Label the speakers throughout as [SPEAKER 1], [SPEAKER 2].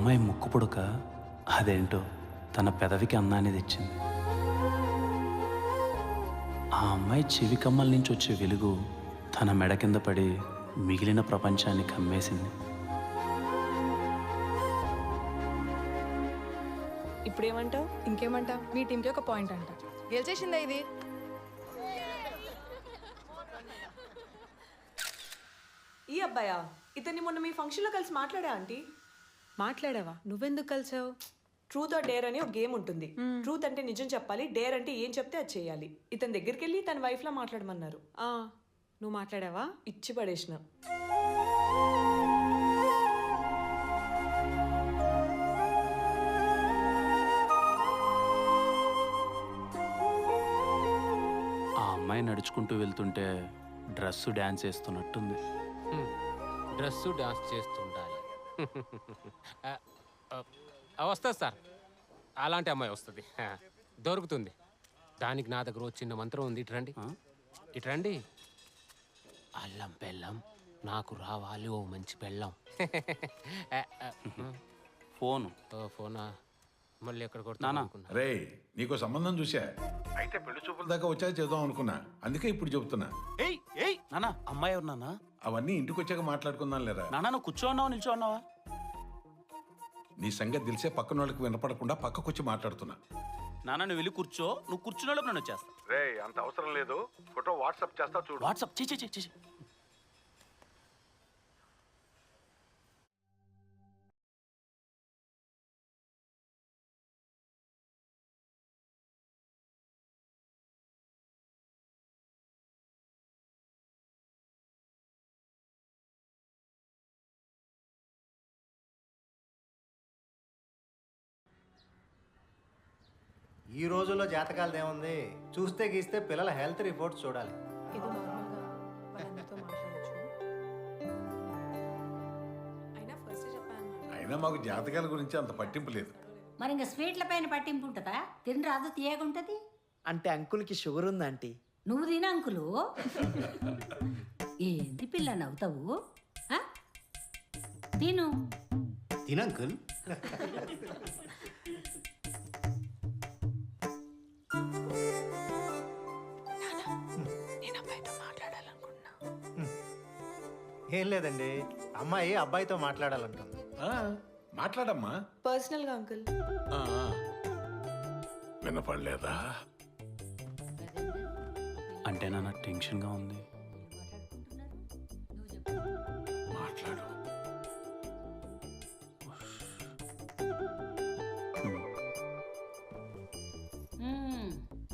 [SPEAKER 1] అమ్మాయి ముక్కు పుడక అదేంటో తన పెదవికి అన్నాన్ని తెచ్చింది. ఆ అమ్మాయి చెవి కమ్మల నుంచి వచ్చే వెలుగు తన మెడ కింద పడి మిగిలిన ప్రపంచాన్ని కమ్మేసింది.
[SPEAKER 2] ఇప్పుడేమంటావు?
[SPEAKER 3] ఇంకేమంటా, మీ టీంకి ఒక పాయింట్ అంట.
[SPEAKER 2] గెలిచేసిందా ఇది? ఈ అబ్బాయా? ఇతన్ని మొన్న మీ ఫంక్షన్లో కలిసి మాట్లాడా ఆంటీ.
[SPEAKER 3] మాట్లాడావా? నువ్వెందుకు కలిసావు?
[SPEAKER 2] ట్రూత్ ఆర్ డేర్ అని ఒక గేమ్ ఉంటుంది. ట్రూత్ అంటే నిజం చెప్పాలి, డేర్ అంటే ఏం చెప్తే అది చేయాలి. ఇతని దగ్గరికి వెళ్ళి తన వైఫ్లా మాట్లాడమన్నారు.
[SPEAKER 3] నువ్వు మాట్లాడావా?
[SPEAKER 2] ఇచ్చి పడేసిన.
[SPEAKER 1] ఆ అమ్మాయి నడుచుకుంటూ వెళ్తుంటే డ్రెస్సు డ్యాన్స్ వేస్తున్నట్టుంది.
[SPEAKER 4] డ్రెస్సు డాన్స్ చేస్తుండాలి. వస్తుంది సార్, అలాంటి అమ్మాయి వస్తుంది, దొరుకుతుంది. దానికి నా దగ్గర చిన్న మంత్రం ఉంది. ఇట్రండి ఇట్రండి. అల్లం బెల్లం నాకు రావాలి ఓ మంచి బెల్లం.
[SPEAKER 1] ఫోను
[SPEAKER 4] ఫోనా? మళ్ళీ ఎక్కడ
[SPEAKER 1] నానా.
[SPEAKER 4] కొడుతున్నా?
[SPEAKER 5] రే, నీకు సంబంధం చూసా. అయితే పెళ్లి చూపుల దాకా వచ్చాక చేద్దాం అనుకున్నా, అందుకే ఇప్పుడు చెబుతున్నా.
[SPEAKER 1] ఏయ్ ఏయ్ నానా, అమ్మాయి ఎవరు నానా?
[SPEAKER 5] అవన్నీ ఇంటికి వచ్చాక మాట్లాడుకుందాం లేరా.
[SPEAKER 1] నానా నువ్వు కూర్చో ఉన్నావా నిల్చో ఉన్నావా?
[SPEAKER 5] నీ సంగతి తెలిసే పక్కన వాళ్ళకి వినపడకుండా పక్కకొచ్చి మాట్లాడుతున్నా.
[SPEAKER 1] నానా నువ్వు వెళ్ళి కూర్చో, నువ్వు కూర్చున్నప్పుడు నేను వచ్చేస్తా.
[SPEAKER 5] రే, అంత అవసరం లేదు. ఫోటో వాట్సాప్ చేస్తా చూడు.
[SPEAKER 1] వాట్సాప్ చేసి
[SPEAKER 6] ఈ రోజుల్లో జాతకాలది ఏముంది, చూస్తే గీస్తే పిల్లల హెల్త్ రిపోర్ట్స్ చూడాలి.
[SPEAKER 2] ఇది నార్మల్గా వాళ్ళందరితో మాట్లాడచ్చు. అయినా ఫస్ట్ చెప్పాను.
[SPEAKER 5] అయినా మాకు జాతకాల గురించి అంత పట్టింపు లేదు.
[SPEAKER 7] మరి ఇంకా స్వీట్ల పైన పట్టింపు ఉంటుందా? తిని రాదు తీయగుంటది.
[SPEAKER 8] అంటే అంకుల్కి షుగర్ ఉంది ఆంటీ.
[SPEAKER 7] నువ్వు తిన అంకులు. ఏంది పిల్ల నవ్వుతావు? ఆ? తిను.
[SPEAKER 6] తినంకుల్.
[SPEAKER 2] నేను అబ్బాయితో మాట్లాడాలనుకుంటున్నా.
[SPEAKER 6] ఏం లేదండి, అమ్మాయి అబ్బాయితో మాట్లాడాలంటుంది.
[SPEAKER 5] మాట్లాడమ్మా.
[SPEAKER 2] పర్సనల్గా అంకుల్.
[SPEAKER 5] వినపడలేదా?
[SPEAKER 1] అంటే నాన్న టెన్షన్గా ఉంది.
[SPEAKER 5] మాట్లాడు.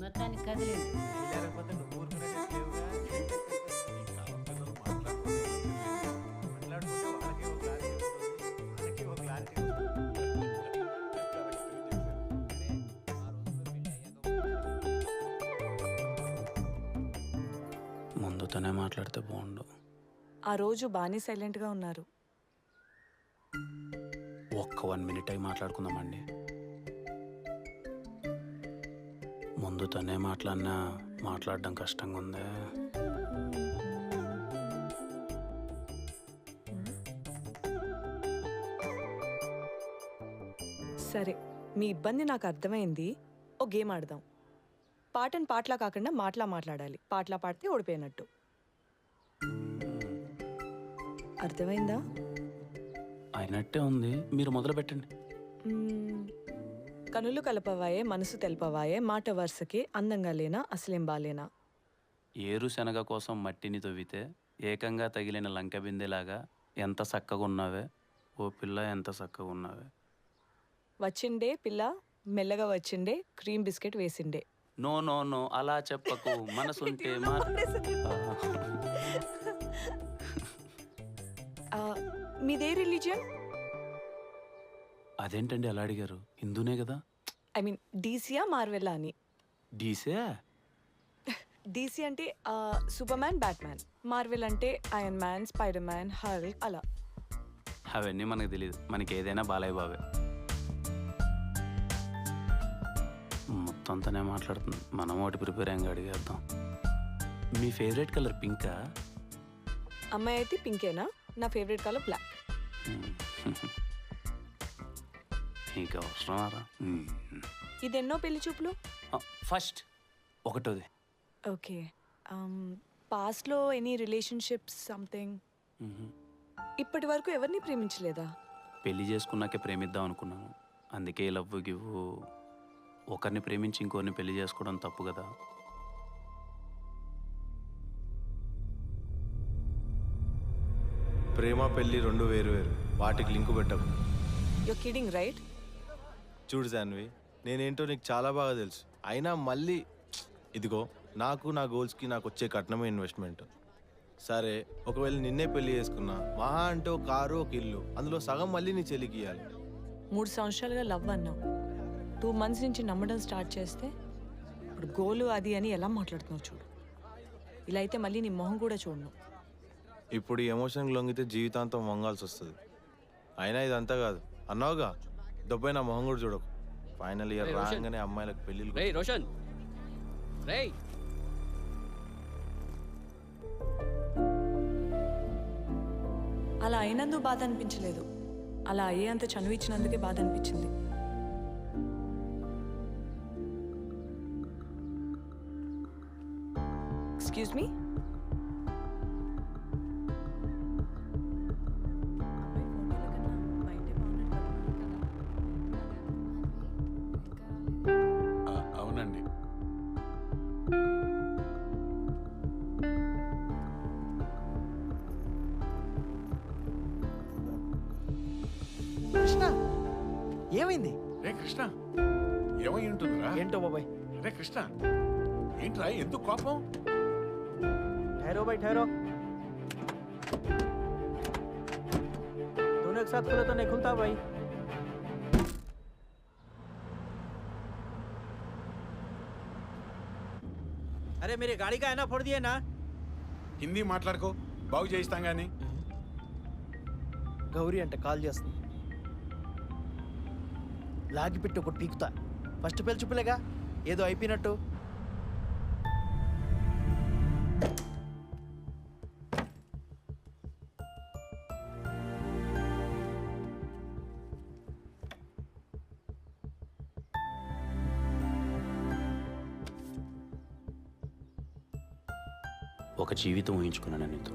[SPEAKER 7] మొత్తానికి కదిలేదు.
[SPEAKER 6] లేకపోతే నువ్వు ఊరుకునేటట్లేవుగా. ఈ కాలం పిల్లలు మాట్లాడుకుంటే వాళ్ళకే ఒక క్లారిటీ ఉంటుంది, మనకి ఒక క్లారిటీ
[SPEAKER 1] ముందు తనే మాట్లాడితే బాగుండు.
[SPEAKER 2] ఆ రోజు బాగానే సైలెంట్గా ఉన్నారు.
[SPEAKER 1] ఒక్క 1 మినిట్ అయి మాట్లాడుకుందామండి. ముందు తనే మాట్లాడినా మాట్లాడడం కష్టంగా ఉందే.
[SPEAKER 2] సరే, మీ ఇబ్బంది నాకు అర్థమైంది. ఓ గేమ్ ఆడదాం. పాటని పాటలా కాకుండా మాట్లాడాలి. పాటలా పాడితే ఓడిపోయినట్టు. అర్థమైందా?
[SPEAKER 1] అయినట్టే ఉంది, మీరు మొదలు పెట్టండి.
[SPEAKER 2] కనులు కలపవాయే మనసు తెలపవాయే, మాట వరుసకే అందంగా లేనా అసలేం బాలేనా.
[SPEAKER 1] ఏరు శనగ కోసం మట్టిని తవ్వితే ఏకంగా తగిలిన లంక బిందెలాగా ఎంత చక్కగా ఉన్నావే ఓ పిల్ల, ఎంత చక్కగా ఉన్నావే.
[SPEAKER 2] వచ్చిండే పిల్ల మెల్లగా వచ్చిండే, క్రీమ్ బిస్కెట్ వేసిండే.
[SPEAKER 1] నో నో నో అలా చెప్పకు, మనసుంటే
[SPEAKER 2] మీదే రిలీజియన్?
[SPEAKER 1] అదేంటండి అలా అడిగారు? హిందూనే కదా.
[SPEAKER 2] ఐ మీన్ డీసీయా మార్వెల్లా అని.
[SPEAKER 1] డీసే?
[SPEAKER 2] డీసీ అంటే సూపర్ మ్యాన్, బ్యాట్మ్యాన్. మార్వెల్ అంటే iron man, spider man, Hulk అలా.
[SPEAKER 1] అవన్నీ మనకు తెలియదు, మనకి ఏదైనా బాలయ్య బాబే. మొత్తం తనే మాట్లాడుతుంది, మనం ఒకటి ప్రిపేర్ అయ్యంగా అడిగేద్దాం. మీ ఫేవరెట్ కలర్ పింకా?
[SPEAKER 2] అమ్మాయి అయితే పింకేనా? నా ఫేవరెట్ కలర్ బ్లాక్.
[SPEAKER 1] నీకు అవసరమారా?
[SPEAKER 2] ఇదెన్నో పెళ్లి చూపులు?
[SPEAKER 1] ఫస్ట్ ఒకటోది.
[SPEAKER 2] ఓకే. పాస్ట్లో ఎనీ రిలేషన్షిప్స్ సంథింగ్? ఇప్పటి వరకు ఎవరిని ప్రేమించలేదా?
[SPEAKER 1] పెళ్లి చేసుకున్నాకే ప్రేమిద్దాం అనుకున్నాను. అందుకే లవ్ గివ్. ఒకరిని ప్రేమించి ఇంకొకరిని పెళ్లి చేసుకోవడం తప్పు కదా.
[SPEAKER 9] ప్రేమ పెళ్ళి రెండు వేరు వేరు, వాటికి లింకు పెట్టకు.
[SPEAKER 2] You're kidding right?
[SPEAKER 9] చూడు జాన్వి, నేనేంటో నీకు చాలా బాగా తెలుసు. అయినా మళ్ళీ ఇదిగో, నాకు నా గోల్స్కి నాకు వచ్చే కట్నమే ఇన్వెస్ట్మెంట్. సరే, ఒకవేళ నిన్నే పెళ్లి చేసుకున్నా, మహా అంటే ఒక కారు ఒక ఇల్లు, అందులో సగం మళ్ళీ నీ చెల్లికి ఇవ్వాలి.
[SPEAKER 2] 3 సంవత్సరాలుగా లవ్ అన్నావు. 2 months నుంచి నమ్మడం స్టార్ట్ చేస్తే ఇప్పుడు గోలు అది అని ఎలా మాట్లాడుతున్నావు చూడు. ఇలా అయితే మళ్ళీ నీ మొహం కూడా చూడను.
[SPEAKER 9] ఇప్పుడు ఈ ఎమోషన్కి లొంగితే జీవితాంతం వంగాల్సి వస్తుంది. అయినా ఇదంతా కాదు అన్నావుగా, దెబ్బై నా మొహం కూడా చూడకు. ఫైనల్ ఇయర్ రాగానే అమ్మాయిలకు పెళ్ళిళ్ళు.
[SPEAKER 10] రోషన్ రేయ్,
[SPEAKER 2] అలా అయినందుకు బాధ అనిపించలేదు, అలా అయ్యే అంత చనువు ఇచ్చినందుకే బాధ అనిపించింది. Excuse me.
[SPEAKER 5] అవునండి.
[SPEAKER 8] కృష్ణ, ఏమైంది?
[SPEAKER 5] రే కృష్ణ, ఏమై ఉంటుందిరా?
[SPEAKER 8] ఏంటో బాబాయ్.
[SPEAKER 5] రే కృష్ణ, ఏంట్రా ఎందుకు కోపం?
[SPEAKER 8] ठहरो भाई ठहरो, दोनों एक साथ खोलो तो नहीं खुलता भाई. अरे मेरी गाड़ी का है ना, फोड़ दिए ना.
[SPEAKER 5] హిందీ మాట్లాడుకో, బాగు చేయిస్తాం కానీ.
[SPEAKER 8] గౌరీ అంటే కాల్ చేస్తుంది. లాగి పెట్టి ఒకటి పీకుతా. ఫస్ట్ పెళ్లి చూపులేగా, ఏదో అయిపోయినట్టు.
[SPEAKER 1] ఒక జీవితం ఊహించుకున్నాను నీతో.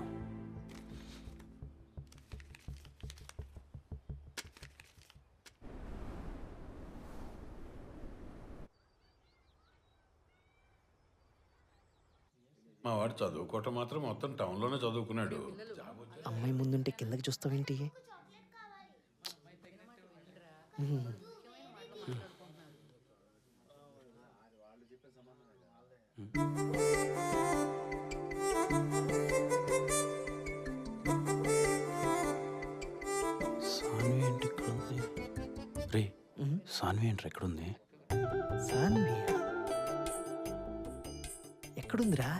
[SPEAKER 5] మా వాడు చదువుకోవటం మాత్రం మొత్తం టౌన్లోనే చదువుకున్నాడు.
[SPEAKER 8] అమ్మాయి ముందుంటే కిందకి చూస్తావేంటి?
[SPEAKER 1] సాన్వి ఏంటి ఇక్కడ ఉంది? రే, సాన్వి ఏంటి ఎక్కడుంది?
[SPEAKER 8] సాన్వి ఎక్కడుందిరా?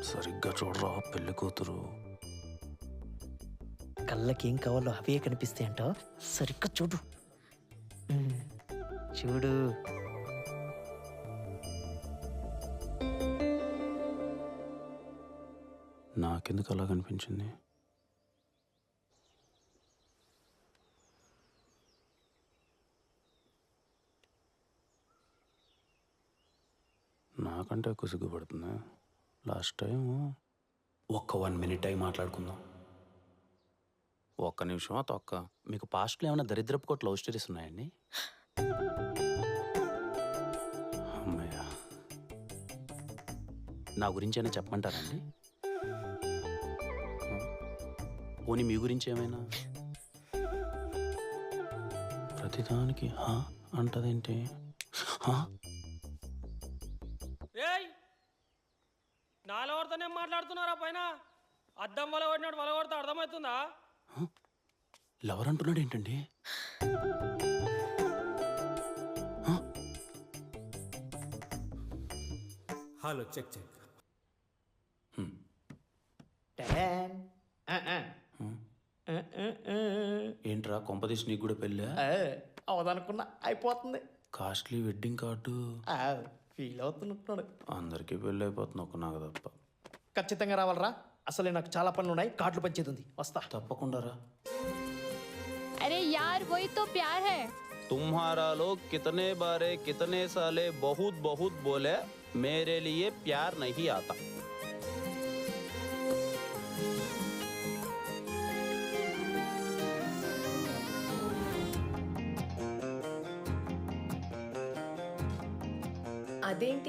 [SPEAKER 1] సరిగ్గా చూడరా, పెళ్లి కూతురు.
[SPEAKER 8] కళ్ళకి ఏం కావాలో అవే కనిపిస్తాయి అంట. సరిగ్గా చూడు. చూడు.
[SPEAKER 1] నాకెందుకు అలా కనిపించింది? నాకంటే ఎక్కువ సిగ్గుపడుతుందా? లాస్ట్ టైం ఒక్క 1 minute అయి మాట్లాడుకుందాం. ఒక్క నిమిషమా తొక్క. మీకు పాస్ట్లో ఏమైనా దరిద్రపు కొట్టు లవ్ స్టోరీస్ ఉన్నాయండి? అమ్మయ్యా, నా గురించి అయినా చెప్పమంటారండి? పోనీ మీ గురించి ఏమైనా? ప్రతిదానికి అంటదేంటి?
[SPEAKER 10] నాలుగుతోనే మాట్లాడుతున్నారా? పైన అద్దం వల కొట్టినాడు, వల కొడితే అర్థమవుతుందా?
[SPEAKER 1] లవర్ అంటున్నాడు ఏంటండి?
[SPEAKER 10] Hello, check check.
[SPEAKER 1] ఏంట్రా, కొంపదీసి నీకు కూడా పెళ్ళా?
[SPEAKER 8] అవదనుకున్నా, అయిపోతుంది.
[SPEAKER 1] Costly wedding card.
[SPEAKER 8] ఫీల్ అవుతున్నట్టున్నాడు.
[SPEAKER 1] అందరికీ పెళ్ళి అయిపోతుంది, ఒక నాకు తప్ప.
[SPEAKER 8] ఖచ్చితంగా రావాలరా, అసలే నాకు చాలా పనులు ఉన్నాయి. కార్డులు పంచేది ఉంది, వస్తా.
[SPEAKER 1] తప్పకుండా రా.
[SPEAKER 11] अरे यार वही तो प्यार है,
[SPEAKER 1] तुम्हारा लोग कितने बारे कितने साले बहुत बहुत बोले मेरे लिए प्यार नहीं आता.
[SPEAKER 2] అదేంటి